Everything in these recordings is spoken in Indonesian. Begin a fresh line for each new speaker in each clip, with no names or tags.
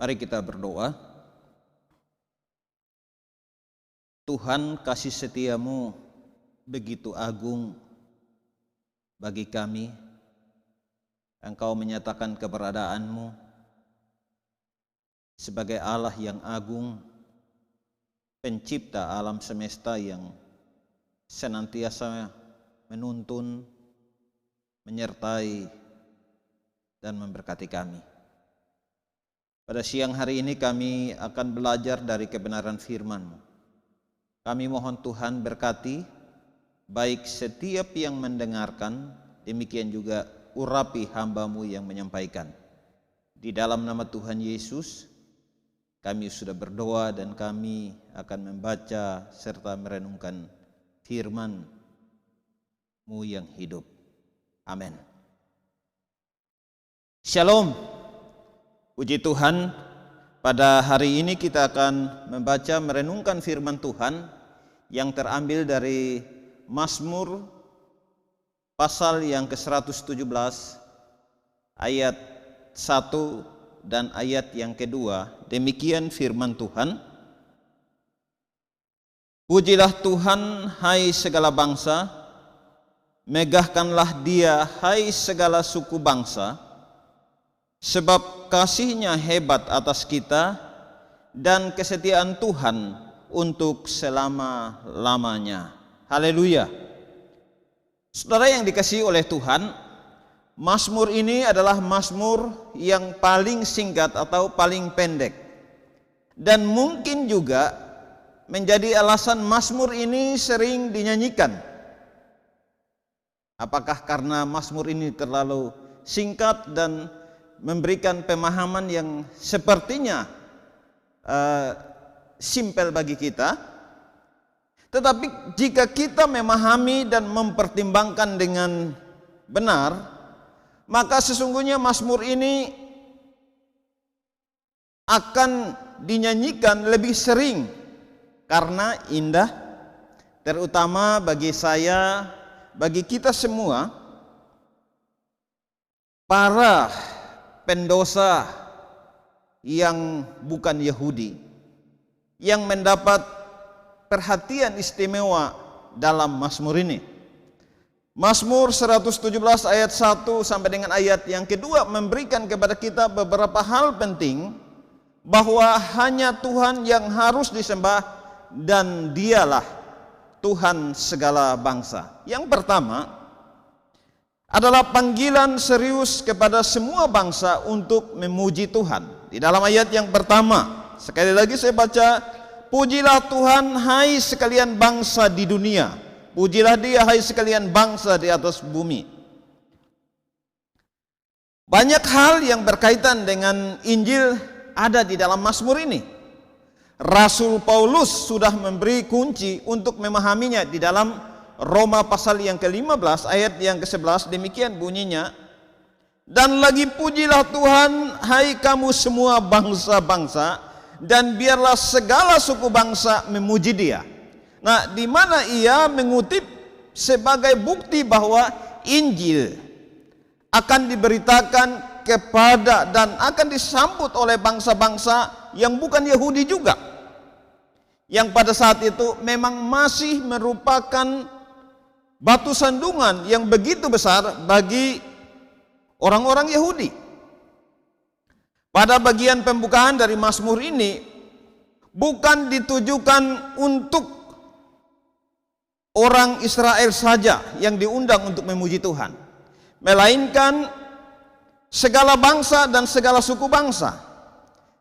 Mari kita berdoa. Tuhan, kasih setiamu begitu agung bagi kami. Engkau menyatakan keberadaanmu sebagai Allah yang agung, pencipta alam semesta yang senantiasa menuntun, menyertai, dan memberkati kami. Pada siang hari ini kami akan belajar dari kebenaran firman-Mu. Kami mohon Tuhan berkati baik setiap yang mendengarkan, demikian juga urapi hamba-Mu yang menyampaikan. Di dalam nama Tuhan Yesus kami sudah berdoa dan kami akan membaca serta merenungkan firman-Mu yang hidup. Amin. Shalom. Puji Tuhan, pada hari ini kita akan membaca merenungkan firman Tuhan yang terambil dari Mazmur pasal yang ke-117 ayat 1 dan ayat yang kedua. Demikian firman Tuhan. Pujilah Tuhan hai segala bangsa, megahkanlah Dia hai segala suku bangsa, sebab kasih-Nya hebat atas kita dan kesetiaan Tuhan untuk selama-lamanya. Haleluya. Saudara yang dikasihi oleh Tuhan, Mazmur ini adalah Mazmur yang paling singkat atau paling pendek, dan mungkin juga menjadi alasan Mazmur ini sering dinyanyikan. Apakah karena Mazmur ini terlalu singkat dan memberikan pemahaman yang sepertinya simpel bagi kita? Tetapi jika kita memahami dan mempertimbangkan dengan benar, maka sesungguhnya Mazmur ini akan dinyanyikan lebih sering karena indah, terutama bagi saya, bagi kita semua, para pendosa yang bukan Yahudi yang mendapat perhatian istimewa dalam Mazmur ini. Mazmur 117 ayat 1 sampai dengan ayat yang kedua memberikan kepada kita beberapa hal penting, bahwa hanya Tuhan yang harus disembah dan Dialah Tuhan segala bangsa. Yang pertama adalah panggilan serius kepada semua bangsa untuk memuji Tuhan. Di dalam ayat yang pertama, sekali lagi saya baca, pujilah Tuhan hai sekalian bangsa di dunia, pujilah Dia hai sekalian bangsa di atas bumi. Banyak hal yang berkaitan dengan Injil ada di dalam Mazmur ini. Rasul Paulus sudah memberi kunci untuk memahaminya di dalam Roma pasal yang ke-15 ayat yang ke-11, demikian bunyinya, dan lagi pujilah Tuhan hai kamu semua bangsa-bangsa, dan biarlah segala suku bangsa memuji Dia. Nah, di mana ia mengutip sebagai bukti bahwa Injil akan diberitakan kepada dan akan disambut oleh bangsa-bangsa yang bukan Yahudi juga, yang pada saat itu memang masih merupakan batu sandungan yang begitu besar bagi orang-orang Yahudi. Pada bagian pembukaan dari Mazmur ini bukan ditujukan untuk orang Israel saja yang diundang untuk memuji Tuhan, melainkan segala bangsa dan segala suku bangsa.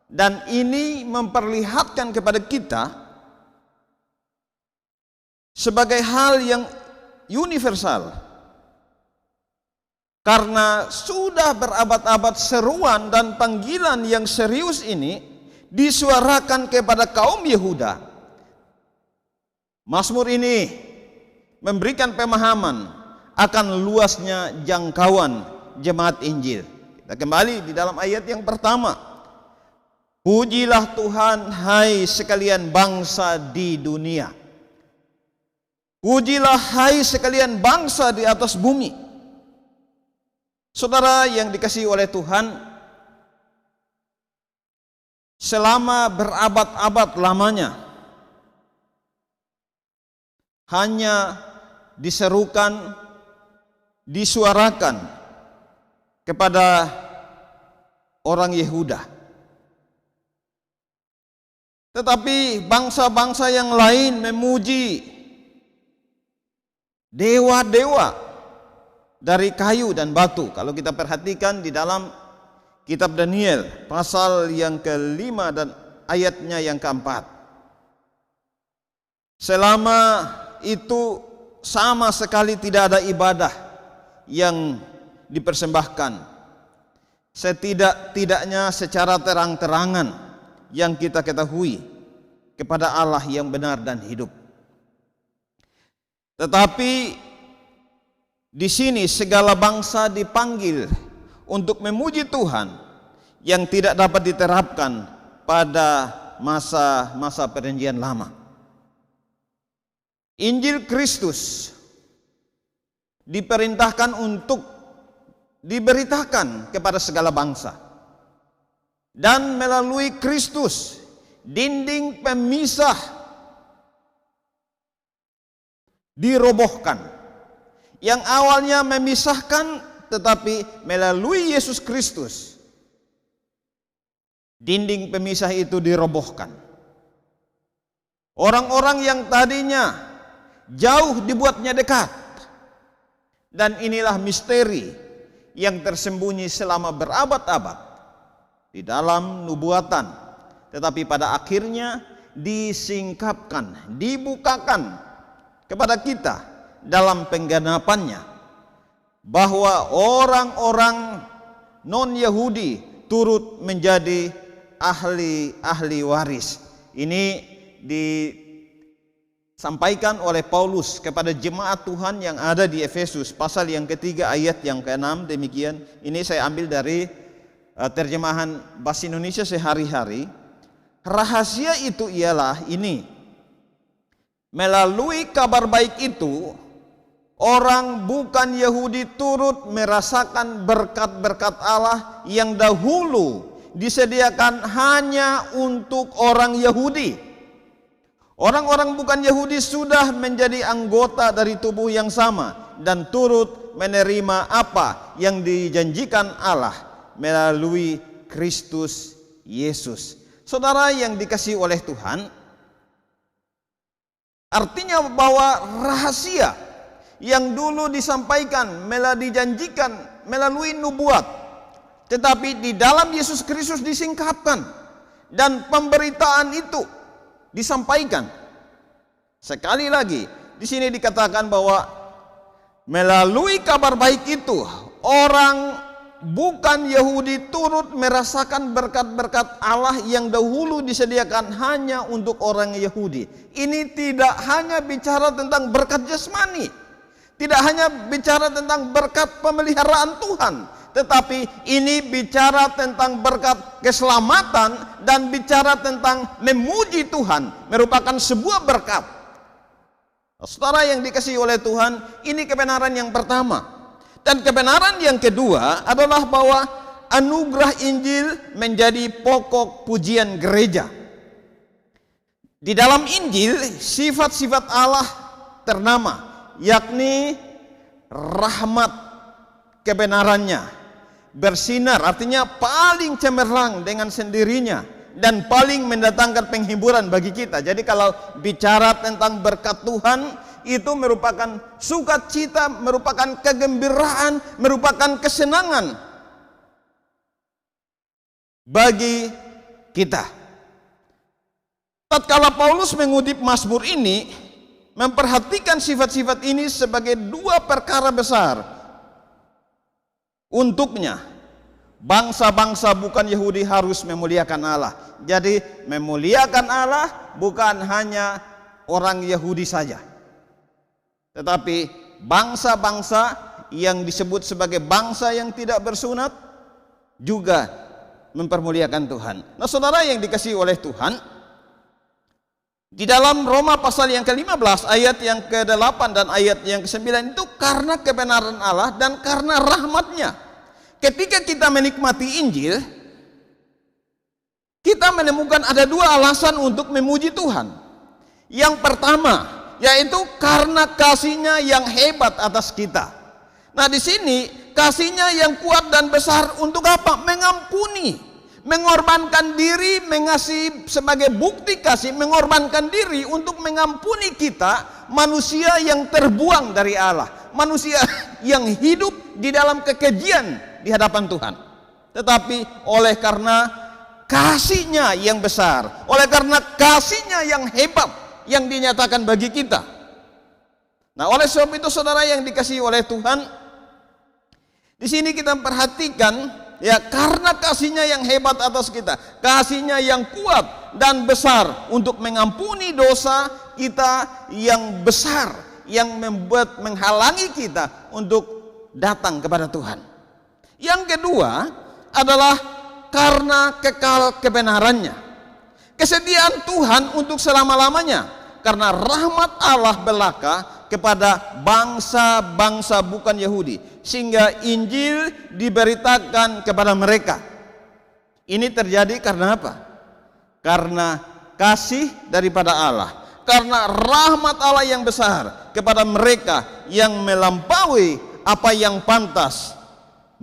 Dan ini memperlihatkan kepada kita sebagai hal yang universal, karena sudah berabad-abad seruan dan panggilan yang serius ini disuarakan kepada kaum Yehuda. Mazmur ini memberikan pemahaman akan luasnya jangkauan jemaat Injil. Kita kembali di dalam ayat yang pertama, pujilah Tuhan hai sekalian bangsa di dunia. Pujilah hai sekalian bangsa di atas bumi. Saudara yang dikasihi oleh Tuhan, selama berabad-abad lamanya hanya diserukan, disuarakan kepada orang Yehuda. Tetapi bangsa-bangsa yang lain memuji dewa-dewa dari kayu dan batu. Kalau kita perhatikan di dalam kitab Daniel pasal yang ke-5 dan ayatnya yang ke-4. Selama itu sama sekali tidak ada ibadah yang dipersembahkan. Setidak-tidaknya secara terang-terangan yang kita ketahui kepada Allah yang benar dan hidup. Tetapi di sini segala bangsa dipanggil untuk memuji Tuhan yang tidak dapat diterapkan pada masa-masa perjanjian lama. Injil Kristus diperintahkan untuk diberitakan kepada segala bangsa. Dan melalui Kristus dinding pemisah dirobohkan. Yang awalnya memisahkan, tetapi melalui Yesus Kristus dinding pemisah itu dirobohkan. Orang-orang yang tadinya jauh dibuatnya dekat. Dan inilah misteri yang tersembunyi selama berabad-abad di dalam nubuatan, tetapi pada akhirnya disingkapkan, dibukakan kepada kita dalam penggenapannya, bahwa orang-orang non-Yahudi turut menjadi ahli waris. Ini disampaikan oleh Paulus kepada jemaat Tuhan yang ada di Efesus pasal yang ketiga ayat yang ke-6. Demikian, ini saya ambil dari terjemahan bahasa Indonesia sehari-hari. Rahasia itu ialah ini: melalui kabar baik itu, orang bukan Yahudi turut merasakan berkat-berkat Allah yang dahulu disediakan hanya untuk orang Yahudi. Orang-orang bukan Yahudi sudah menjadi anggota dari tubuh yang sama dan turut menerima apa yang dijanjikan Allah melalui Kristus Yesus. Saudara yang dikasihi oleh Tuhan, artinya bahwa rahasia yang dulu disampaikan, dijanjikan melalui nubuat, tetapi di dalam Yesus Kristus disingkapkan dan pemberitaan itu disampaikan. Sekali lagi, di sini dikatakan bahwa melalui kabar baik itu, orang bukan Yahudi turut merasakan berkat-berkat Allah yang dahulu disediakan hanya untuk orang Yahudi. Ini tidak hanya bicara tentang berkat jasmani, tidak hanya bicara tentang berkat pemeliharaan Tuhan, tetapi ini bicara tentang berkat keselamatan dan bicara tentang memuji Tuhan, merupakan sebuah berkat. Saudara yang dikasihi oleh Tuhan, ini kebenaran yang pertama. Dan kebenaran yang kedua adalah bahwa anugerah Injil menjadi pokok pujian gereja. Di dalam Injil sifat-sifat Allah ternama, yakni rahmat kebenarannya bersinar, artinya paling cemerlang dengan sendirinya dan paling mendatangkan penghiburan bagi kita. Jadi kalau bicara tentang berkat Tuhan, itu merupakan sukacita, merupakan kegembiraan, merupakan kesenangan bagi kita. Tatkala Paulus mengutip Mazmur ini, memperhatikan sifat-sifat ini sebagai dua perkara besar untuknya. Bangsa-bangsa bukan Yahudi harus memuliakan Allah. Jadi memuliakan Allah bukan hanya orang Yahudi saja, tetapi bangsa-bangsa yang disebut sebagai bangsa yang tidak bersunat juga mempermuliakan Tuhan. Nah, saudara yang dikasihi oleh Tuhan, di dalam Roma pasal yang ke-15 ayat yang ke-8 dan ayat yang ke-9 itu karena kebenaran Allah dan karena rahmatnya. Ketika kita menikmati Injil, kita menemukan ada dua alasan untuk memuji Tuhan. Yang pertama, yaitu karena kasih-Nya yang hebat atas kita. Nah, di sini kasih-Nya yang kuat dan besar untuk apa? Mengampuni, mengorbankan diri, mengasihi sebagai bukti kasih, mengorbankan diri untuk mengampuni kita, manusia yang terbuang dari Allah, manusia yang hidup di dalam kekejian di hadapan Tuhan. Tetapi oleh karena kasih-Nya yang besar, oleh karena kasih-Nya yang hebat yang dinyatakan bagi kita. Nah, oleh sebab itu saudara yang dikasihi oleh Tuhan, di sini kita perhatikan ya, karena kasih-Nya yang hebat atas kita, kasih-Nya yang kuat dan besar untuk mengampuni dosa kita yang besar, yang membuat menghalangi kita untuk datang kepada Tuhan. Yang kedua adalah karena kekal kebenarannya, kesetiaan Tuhan untuk selama-lamanya, karena rahmat Allah belaka kepada bangsa-bangsa bukan Yahudi, sehingga Injil diberitakan kepada mereka. Ini terjadi karena apa? Karena kasih daripada Allah, karena rahmat Allah yang besar kepada mereka yang melampaui apa yang pantas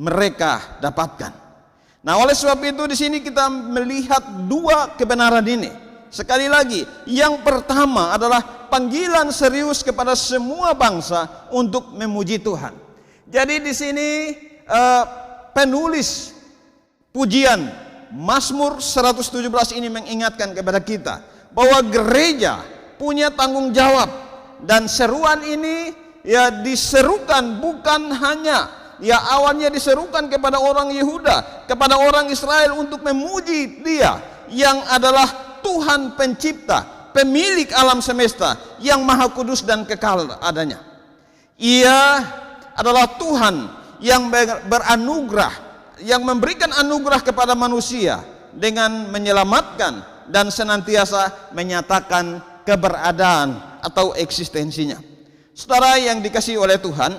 mereka dapatkan. Nah, oleh sebab itu di sini kita melihat dua kebenaran ini. Sekali lagi, yang pertama adalah panggilan serius kepada semua bangsa untuk memuji Tuhan. Jadi di sini penulis pujian Mazmur 117 ini mengingatkan kepada kita bahwa gereja punya tanggung jawab, dan seruan ini ya diserukan bukan hanya ya awalnya diserukan kepada orang Yehuda, kepada orang Israel untuk memuji Dia yang adalah Tuhan pencipta, pemilik alam semesta yang maha kudus dan kekal adanya. Ia adalah Tuhan yang beranugerah, yang memberikan anugerah kepada manusia dengan menyelamatkan dan senantiasa menyatakan keberadaan atau eksistensinya. Saudara yang dikasihi oleh Tuhan,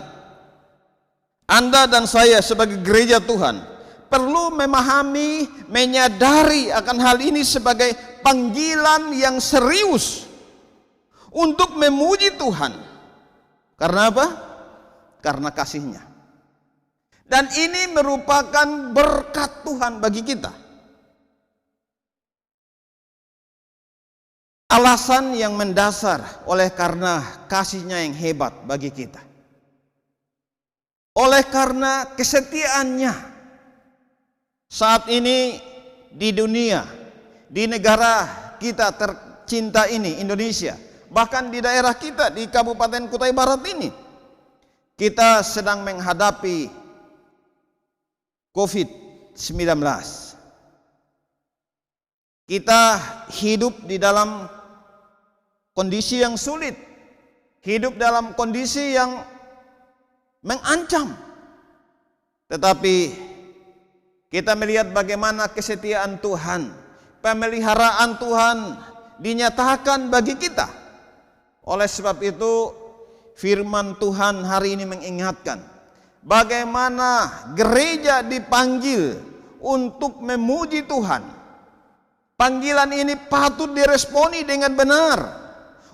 Anda dan saya sebagai gereja Tuhan perlu memahami, menyadari akan hal ini sebagai panggilan yang serius untuk memuji Tuhan. Karena apa? Karena kasih-Nya. Dan ini merupakan berkat Tuhan bagi kita. Alasan yang mendasar oleh karena kasih-Nya yang hebat bagi kita. Oleh karena kesetiaannya. Saat ini di dunia, di negara kita tercinta ini, Indonesia, bahkan di daerah kita, di Kabupaten Kutai Barat ini, kita sedang menghadapi COVID-19. Kita hidup di dalam kondisi yang sulit, hidup dalam kondisi yang mengancam. Tetapi kita melihat bagaimana kesetiaan Tuhan, pemeliharaan Tuhan dinyatakan bagi kita. Oleh sebab itu firman Tuhan hari ini mengingatkan bagaimana gereja dipanggil untuk memuji Tuhan. Panggilan ini patut diresponi dengan benar,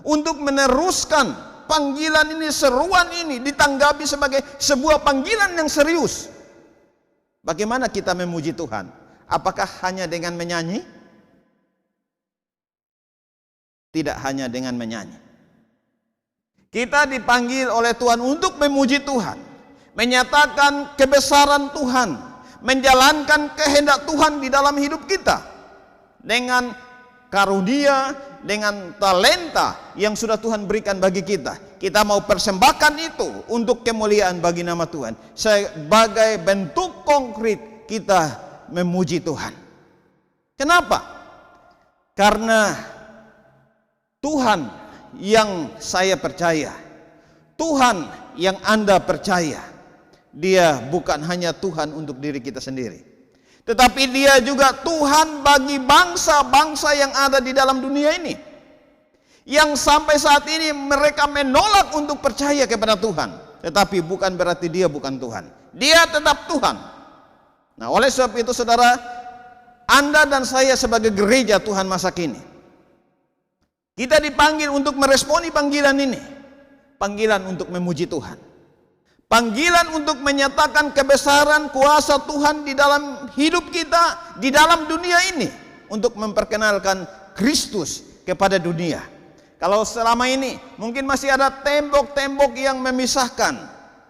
untuk meneruskan panggilan ini, seruan ini ditanggapi sebagai sebuah panggilan yang serius. Bagaimana kita memuji Tuhan? Apakah hanya dengan menyanyi? Tidak hanya dengan menyanyi. Kita dipanggil oleh Tuhan untuk memuji Tuhan, menyatakan kebesaran Tuhan, menjalankan kehendak Tuhan di dalam hidup kita dengan karunia, dengan talenta yang sudah Tuhan berikan bagi kita. Kita mau persembahkan itu untuk kemuliaan bagi nama Tuhan, sebagai bentuk konkret kita memuji Tuhan. Kenapa? Karena Tuhan yang saya percaya, Tuhan yang Anda percaya, Dia bukan hanya Tuhan untuk diri kita sendiri, tetapi Dia juga Tuhan bagi bangsa-bangsa yang ada di dalam dunia ini, yang sampai saat ini mereka menolak untuk percaya kepada Tuhan. Tetapi bukan berarti Dia bukan Tuhan, Dia tetap Tuhan. Nah, oleh sebab itu saudara, Anda dan saya sebagai gereja Tuhan masa kini, kita dipanggil untuk meresponi panggilan ini. Panggilan untuk memuji Tuhan. Panggilan untuk menyatakan kebesaran kuasa Tuhan di dalam hidup kita, di dalam dunia ini, untuk memperkenalkan Kristus kepada dunia. Kalau selama ini mungkin masih ada tembok-tembok yang memisahkan,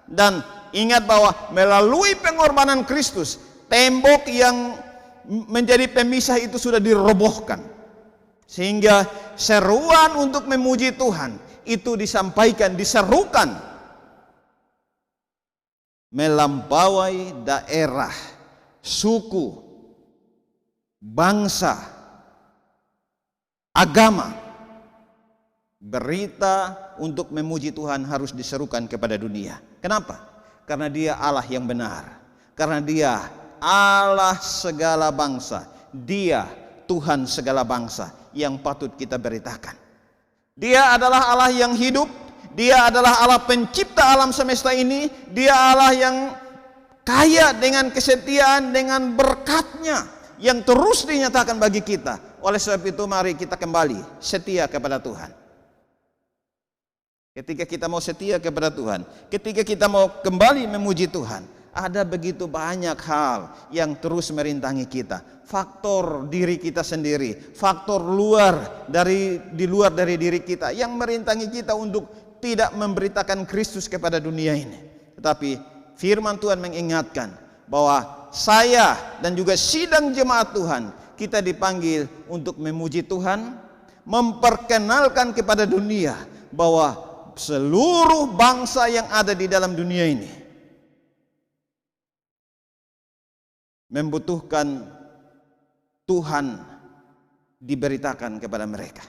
dan ingat bahwa melalui pengorbanan Kristus, tembok yang menjadi pemisah itu sudah dirobohkan, sehingga seruan untuk memuji Tuhan itu disampaikan, diserukan melampaui daerah, suku, bangsa, agama. Berita untuk memuji Tuhan harus diserukan kepada dunia. Kenapa? Karena Dia Allah yang benar. Karena Dia Allah segala bangsa. Dia Tuhan segala bangsa yang patut kita beritakan. Dia adalah Allah yang hidup. Dia adalah Allah pencipta alam semesta ini. Dia Allah yang kaya dengan kesetiaan, dengan berkat-Nya yang terus dinyatakan bagi kita. Oleh sebab itu mari kita kembali setia kepada Tuhan. Ketika kita mau setia kepada Tuhan, ketika kita mau kembali memuji Tuhan, ada begitu banyak hal yang terus merintangi kita. Faktor diri kita sendiri, faktor di luar dari diri kita yang merintangi kita untuk tidak memberitakan Kristus kepada dunia ini. Tetapi firman Tuhan mengingatkan bahwa saya dan juga sidang jemaat Tuhan, kita dipanggil untuk memuji Tuhan, memperkenalkan kepada dunia bahwa seluruh bangsa yang ada di dalam dunia ini membutuhkan Tuhan diberitakan kepada mereka,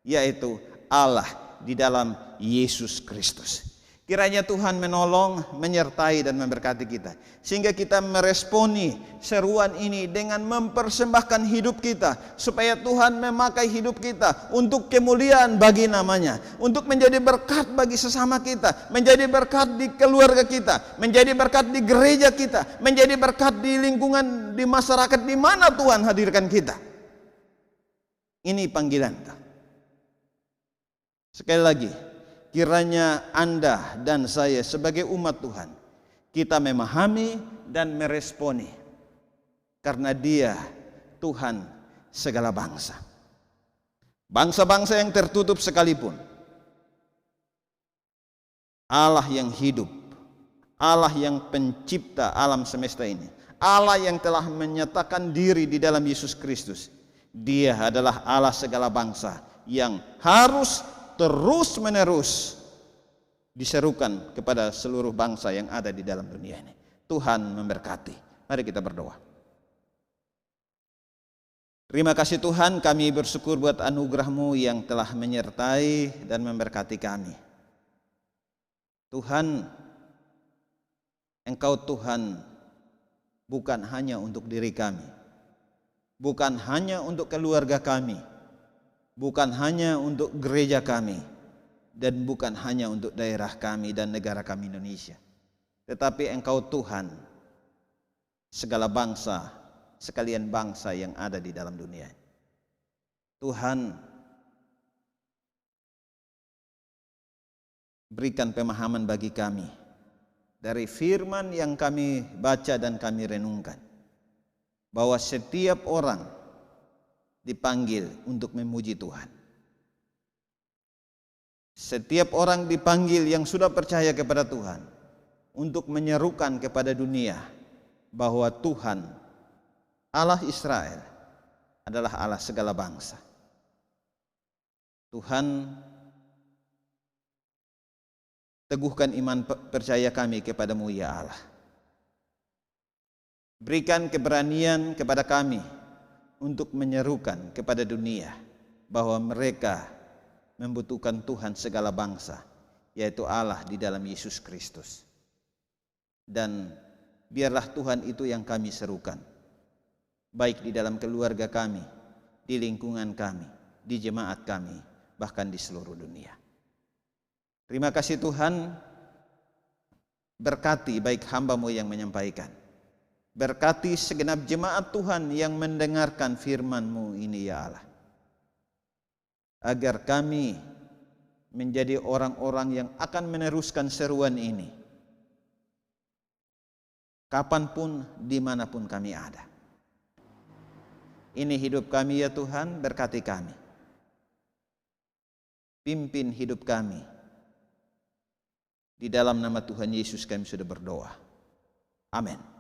yaitu Allah di dalam Yesus Kristus. Kiranya Tuhan menolong, menyertai dan memberkati kita, sehingga kita meresponi seruan ini dengan mempersembahkan hidup kita, supaya Tuhan memakai hidup kita untuk kemuliaan bagi namanya, untuk menjadi berkat bagi sesama kita, menjadi berkat di keluarga kita, menjadi berkat di gereja kita, menjadi berkat di lingkungan, di masyarakat di mana Tuhan hadirkan kita. Ini panggilan kita. Sekali lagi, kiranya Anda dan saya sebagai umat Tuhan, kita memahami dan meresponi, karena Dia Tuhan segala bangsa. Bangsa-bangsa yang tertutup sekalipun, Allah yang hidup, Allah yang pencipta alam semesta ini, Allah yang telah menyatakan diri di dalam Yesus Kristus, Dia adalah Allah segala bangsa yang harus terus menerus diserukan kepada seluruh bangsa yang ada di dalam dunia ini. Tuhan memberkati. Mari kita berdoa. Terima kasih Tuhan, kami bersyukur buat anugerah-Mu yang telah menyertai dan memberkati kami. Tuhan, Engkau Tuhan bukan hanya untuk diri kami, bukan hanya untuk keluarga kami, bukan hanya untuk gereja kami, dan bukan hanya untuk daerah kami dan negara kami Indonesia, tetapi Engkau Tuhan segala bangsa, sekalian bangsa yang ada di dalam dunia. Tuhan, berikan pemahaman bagi kami dari firman yang kami baca dan kami renungkan, bahwa setiap orang dipanggil untuk memuji Tuhan. Setiap orang dipanggil yang sudah percaya kepada Tuhan untuk menyerukan kepada dunia bahwa Tuhan Allah Israel adalah Allah segala bangsa. Tuhan, teguhkan iman percaya kami kepadamu ya Allah. Berikan keberanian kepada kami untuk menyerukan kepada dunia bahwa mereka membutuhkan Tuhan segala bangsa, yaitu Allah di dalam Yesus Kristus. Dan biarlah Tuhan itu yang kami serukan, baik di dalam keluarga kami, di lingkungan kami, di jemaat kami, bahkan di seluruh dunia. Terima kasih Tuhan, berkati baik hamba-Mu yang menyampaikan, Berkati segenap jemaat Tuhan yang mendengarkan firman-Mu ini ya Allah. Agar kami menjadi orang-orang yang akan meneruskan seruan ini. Kapanpun, dimanapun kami ada. Ini hidup kami ya Tuhan, berkati kami. Pimpin hidup kami. Di dalam nama Tuhan Yesus kami sudah berdoa. Amin.